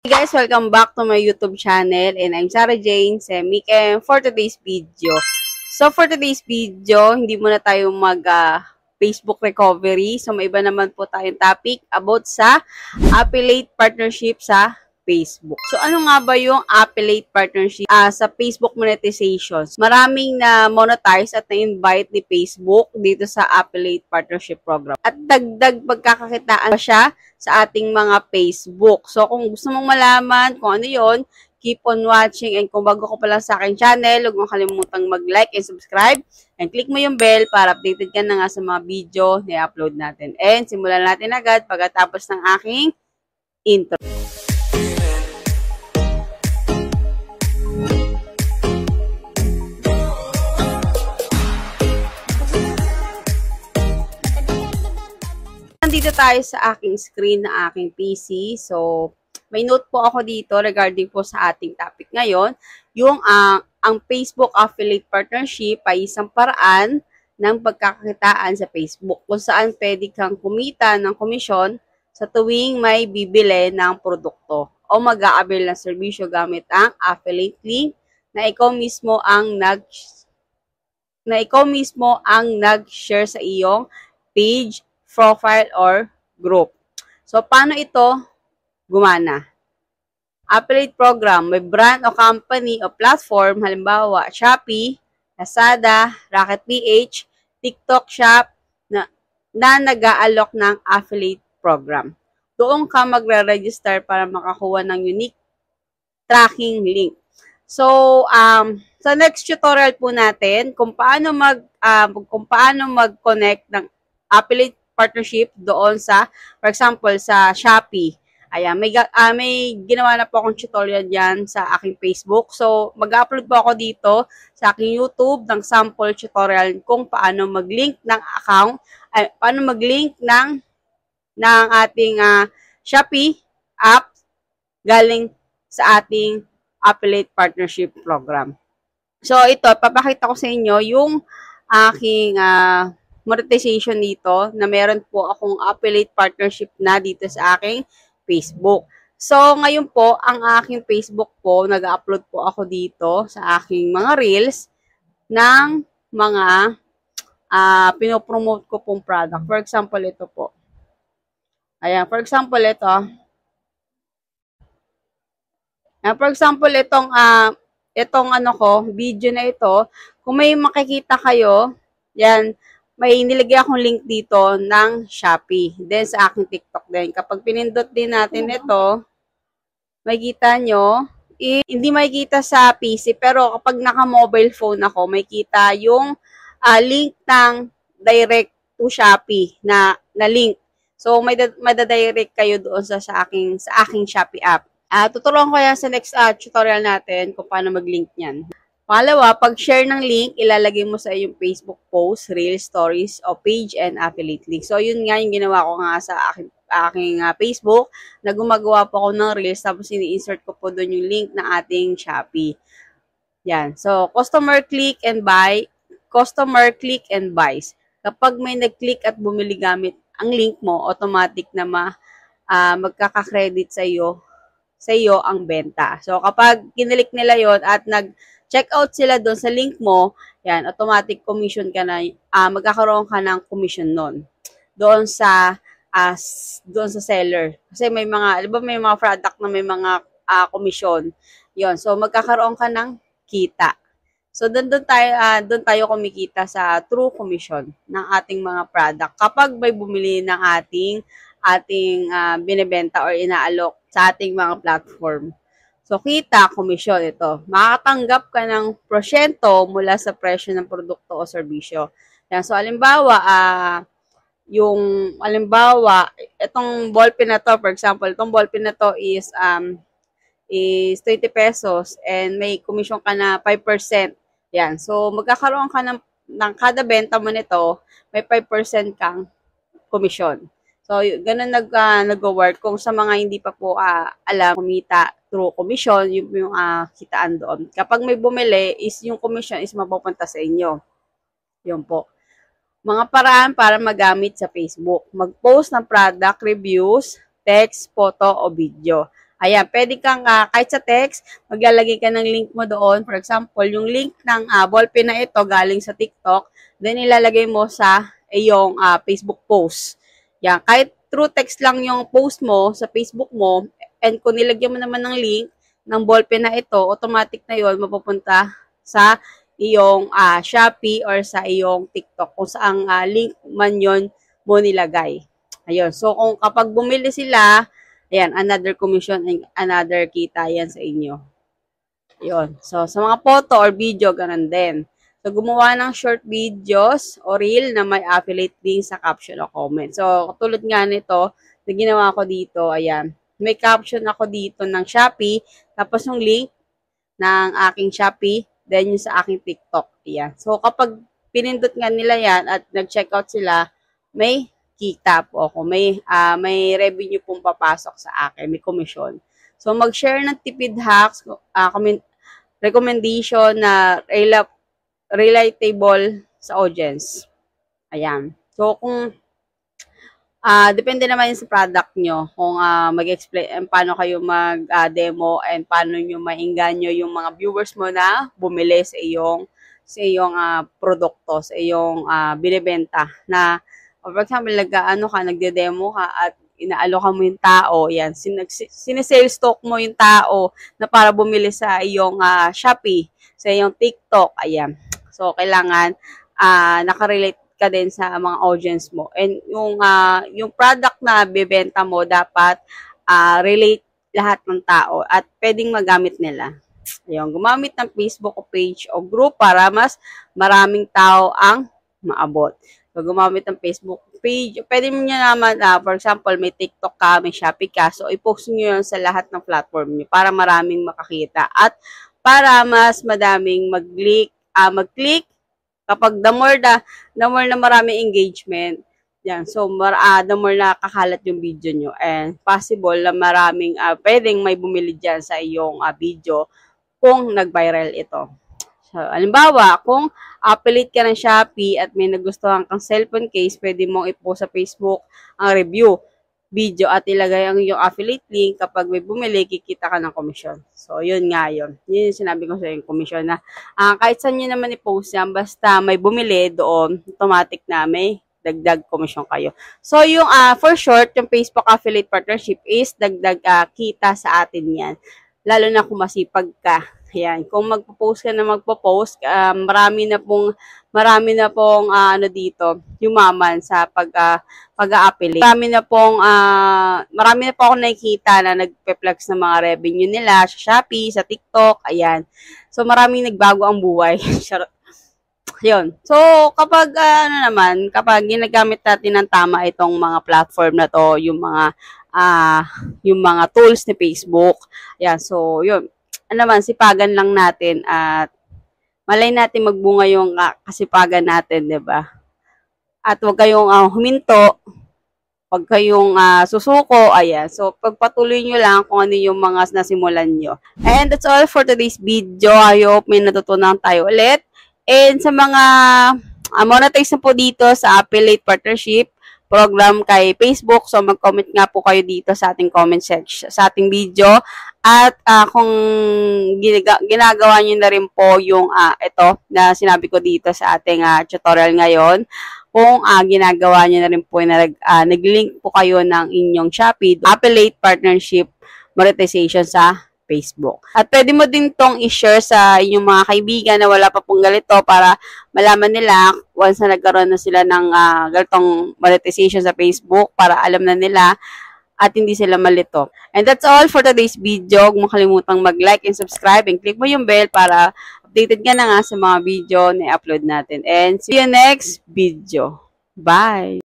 Hey guys, welcome back to my YouTube channel and I'm Sarah Jane Semik and for today's video. So for today's video, hindi muna tayo mag Facebook recovery. So may iba naman po tayong topic about sa affiliate partnership sa Facebook. So ano nga ba yung affiliate partnership sa Facebook monetizations? Maraming na monetize at na-invite ni Facebook dito sa affiliate partnership program. At dagdag pagkakakitaan pa siya sa ating mga Facebook. So kung gusto mong malaman kung ano yon, keep on watching, and kung bago ko pa lang sa aking channel, huwag mong kalimutang mag-like and subscribe and click mo yung bell para updated ka na nga sa mga video na i-upload natin. And simulan natin agad pagkatapos ng aking intro. Nandito tayo sa aking screen na aking PC. So, may note po ako dito regarding po sa ating topic ngayon. Yung ang Facebook Affiliate Partnership ay isang paraan ng pagkakakitaan sa Facebook kung saan pwede kang kumita ng komisyon sa tuwing may bibili ng produkto o mag-a-avail ng serbisyo gamit ang affiliate link na ikaw mismo ang nag-share sa iyong page, profile, or group. So, paano ito gumana? Affiliate program, may brand o company o platform, halimbawa, Shopee, Lazada, Rocket PH, TikTok Shop, na nag-aalok ng affiliate program. Doon ka magre-register para makakuha ng unique tracking link. So, sa next tutorial po natin, kung paano mag-connect ng affiliate partnership doon sa, for example, sa Shopee. Ayan, may ginawa na po akong tutorial dyan sa aking Facebook. So, mag-upload po ako dito sa aking YouTube ng sample tutorial kung paano mag-link ng account, paano mag-link ng ating Shopee app galing sa ating affiliate partnership program. So, ito, papakita ko sa inyo yung aking monetization dito na meron po akong affiliate partnership na dito sa aking Facebook. So, ngayon po, ang aking Facebook po, nag-upload po ako dito sa aking mga reels ng mga pinopromote ko pong product. For example, ito po. Ayan, for example, ito. Ayan, for example, itong video na ito, kung may makikita kayo, yan, may nilagay akong link dito ng Shopee. Then, sa aking TikTok din. Kapag pinindot din natin ito, makikita nyo, hindi makikita sa PC, pero kapag naka-mobile phone ako, makikita yung link ng direct to Shopee na link. So, madadirect kayo doon sa aking Shopee app. Tuturuan ko yan sa next tutorial natin kung paano mag-link niyan. Pangalawa, pag-share ng link, ilalagay mo sa iyong Facebook post, Reels, Stories, o page, and affiliate link. So, yun nga yung ginawa ko nga sa aking Facebook, na gumagawa po ako ng Reels, tapos ini-insert ko po doon yung link ng ating Shopee. Yan. So, customer click and buys. Kapag may nag-click at bumili gamit ang link mo, automatic na magkaka-credit sa iyo ang benta. So, kapag kinilik nila yon at check out sila doon sa link mo, yan, automatic commission ka na, magkakaroon ka ng commission nun. Doon sa seller. Kasi may mga product na may mga commission. Yon. So, magkakaroon ka ng kita. So, doon tayo kumikita sa true commission ng ating mga product. Kapag may bumili ng ating binibenta or inaalok sa ating mga platform. So, kita, komisyon ito. Makakatanggap ka ng porsyento mula sa presyo ng produkto o serbisyo. Yan. So, halimbawa, itong ballpen na to, for example, itong ballpen na to is 20 pesos and may komisyon ka na 5%. Yan. So, magkakaroon ka ng kada benta mo nito, may 5% kang komisyon. So, ganun nag-work. Kung sa mga hindi pa po alam, kumita through commission, yung kitaan doon. Kapag may bumili, yung commission is mapupunta sa inyo. Yun po. Mga paraan para magamit sa Facebook. Mag-post ng product reviews, text, photo, o video. Ayan, pwede kang kahit sa text, maglalagay ka ng link mo doon. For example, yung link ng ballpen na ito galing sa TikTok, then ilalagay mo sa iyong Facebook post. Yan, kahit through text lang yung post mo sa Facebook mo, and kung nilagyan mo naman ng link ng ballpen na ito, automatic na yon mapupunta sa iyong Shopee or sa iyong TikTok kung saang link man yon mo nilagay. Ayun. So, kung kapag bumili sila, ayan, another commission and another kita yan sa inyo. Ayun. So, sa mga photo or video, ganun din. So, gumawa ng short videos o reel na may affiliate link sa caption o comment. So, tulad nga nito, na ginawa ko dito, ayan. May caption ako dito ng Shopee, tapos yung link ng aking Shopee, then yung sa aking TikTok. Ayan. So, kapag pinindot nga nila yan at nag-checkout sila, may kita po ako. May revenue pong papasok sa akin. May commission. So, mag-share ng tipid hacks, recommendation na relatable sa audience. Ayan. So, kung depende naman sa product nyo kung mag-explain paano kayo mag-demo and paano nyo mainganyo yung mga viewers mo na bumili sa iyong produkto, sa iyong binibenta na for example, nagde-demo ka at inaalokan mo yung tao, yan, sinesales talk mo yung tao na para bumili sa iyong Shopee, sa iyong TikTok, ayan. So, kailangan nakarelate ka din sa mga audience mo. And yung product na bibenta mo, dapat relate lahat ng tao at pwedeng magamit nila. Ayun, gumamit ng Facebook o page o group para mas maraming tao ang maabot. So, gumamit ng Facebook page. Pwede mo nyo naman, for example, may TikTok ka, may Shopee ka. So, i-post nyo yun sa lahat ng platform nyo para maraming makakita. At para mas madaming mag-click kapag the more na maraming engagement, yan. So, the more na kakalat yung video nyo. And possible na maraming pwedeng may bumili dyan sa iyong video kung nag-viral ito. So, halimbawa, kung affiliate ka ng Shopee at may nagustuhan kang cellphone case, pwede mong i-post sa Facebook ang review video at ilagay ang iyong affiliate link. Kapag may bumili, kikita ka ng komisyon. So, yun nga yun. Yun yung sinabi ko sa yung komisyon na kahit saan nyo naman i-post yan, basta may bumili doon, automatic na may dagdag komisyon kayo. So, yung for short, yung Facebook Affiliate Partnership is dagdag kita sa atin yan. Lalo na kung masipag ka. Ayan, kung magpo-post ka na magpo-post, marami na pong dito, yumaman sa pag-a-affiliate. Marami na po ako nakikita na nagpe-flex ng mga revenue nila sa Shopee, sa TikTok, ayan. So, maraming nagbago ang buhay. Yun. So, kapag kapag ginagamit natin ng tama itong mga platform na to, yung mga tools ni Facebook, ayan, so, yun. Sipagan lang natin at malay natin magbunga yung kasipagan natin, 'di ba? At huwag kayong huminto, huwag kayong susuko, ayan. So, pagpatuloy nyo lang kung ano yung mga nasimulan nyo. And that's all for today's video. I hope may natutunan tayo ulit. And sa mga monetize na po dito sa affiliate partnership program kay Facebook. So, mag-comment nga po kayo dito sa ating comment section, sa ating video. At kung ginagawa nyo na rin po yung ito na sinabi ko dito sa ating tutorial ngayon, kung ginagawa nyo na rin po na nag-link po kayo ng inyong Shopee affiliate partnership monetization sa Facebook. At pwede mo din tong i-share sa inyong mga kaibigan na wala pa pong ganito para malaman nila once na nagkaroon na sila ng ganitong monetization sa Facebook para alam na nila at hindi sila malito. And that's all for today's video. Huwag mo kalimutang mag-like and subscribe and click mo yung bell para updated ka na nga sa mga video na i-upload natin. And see you next video. Bye!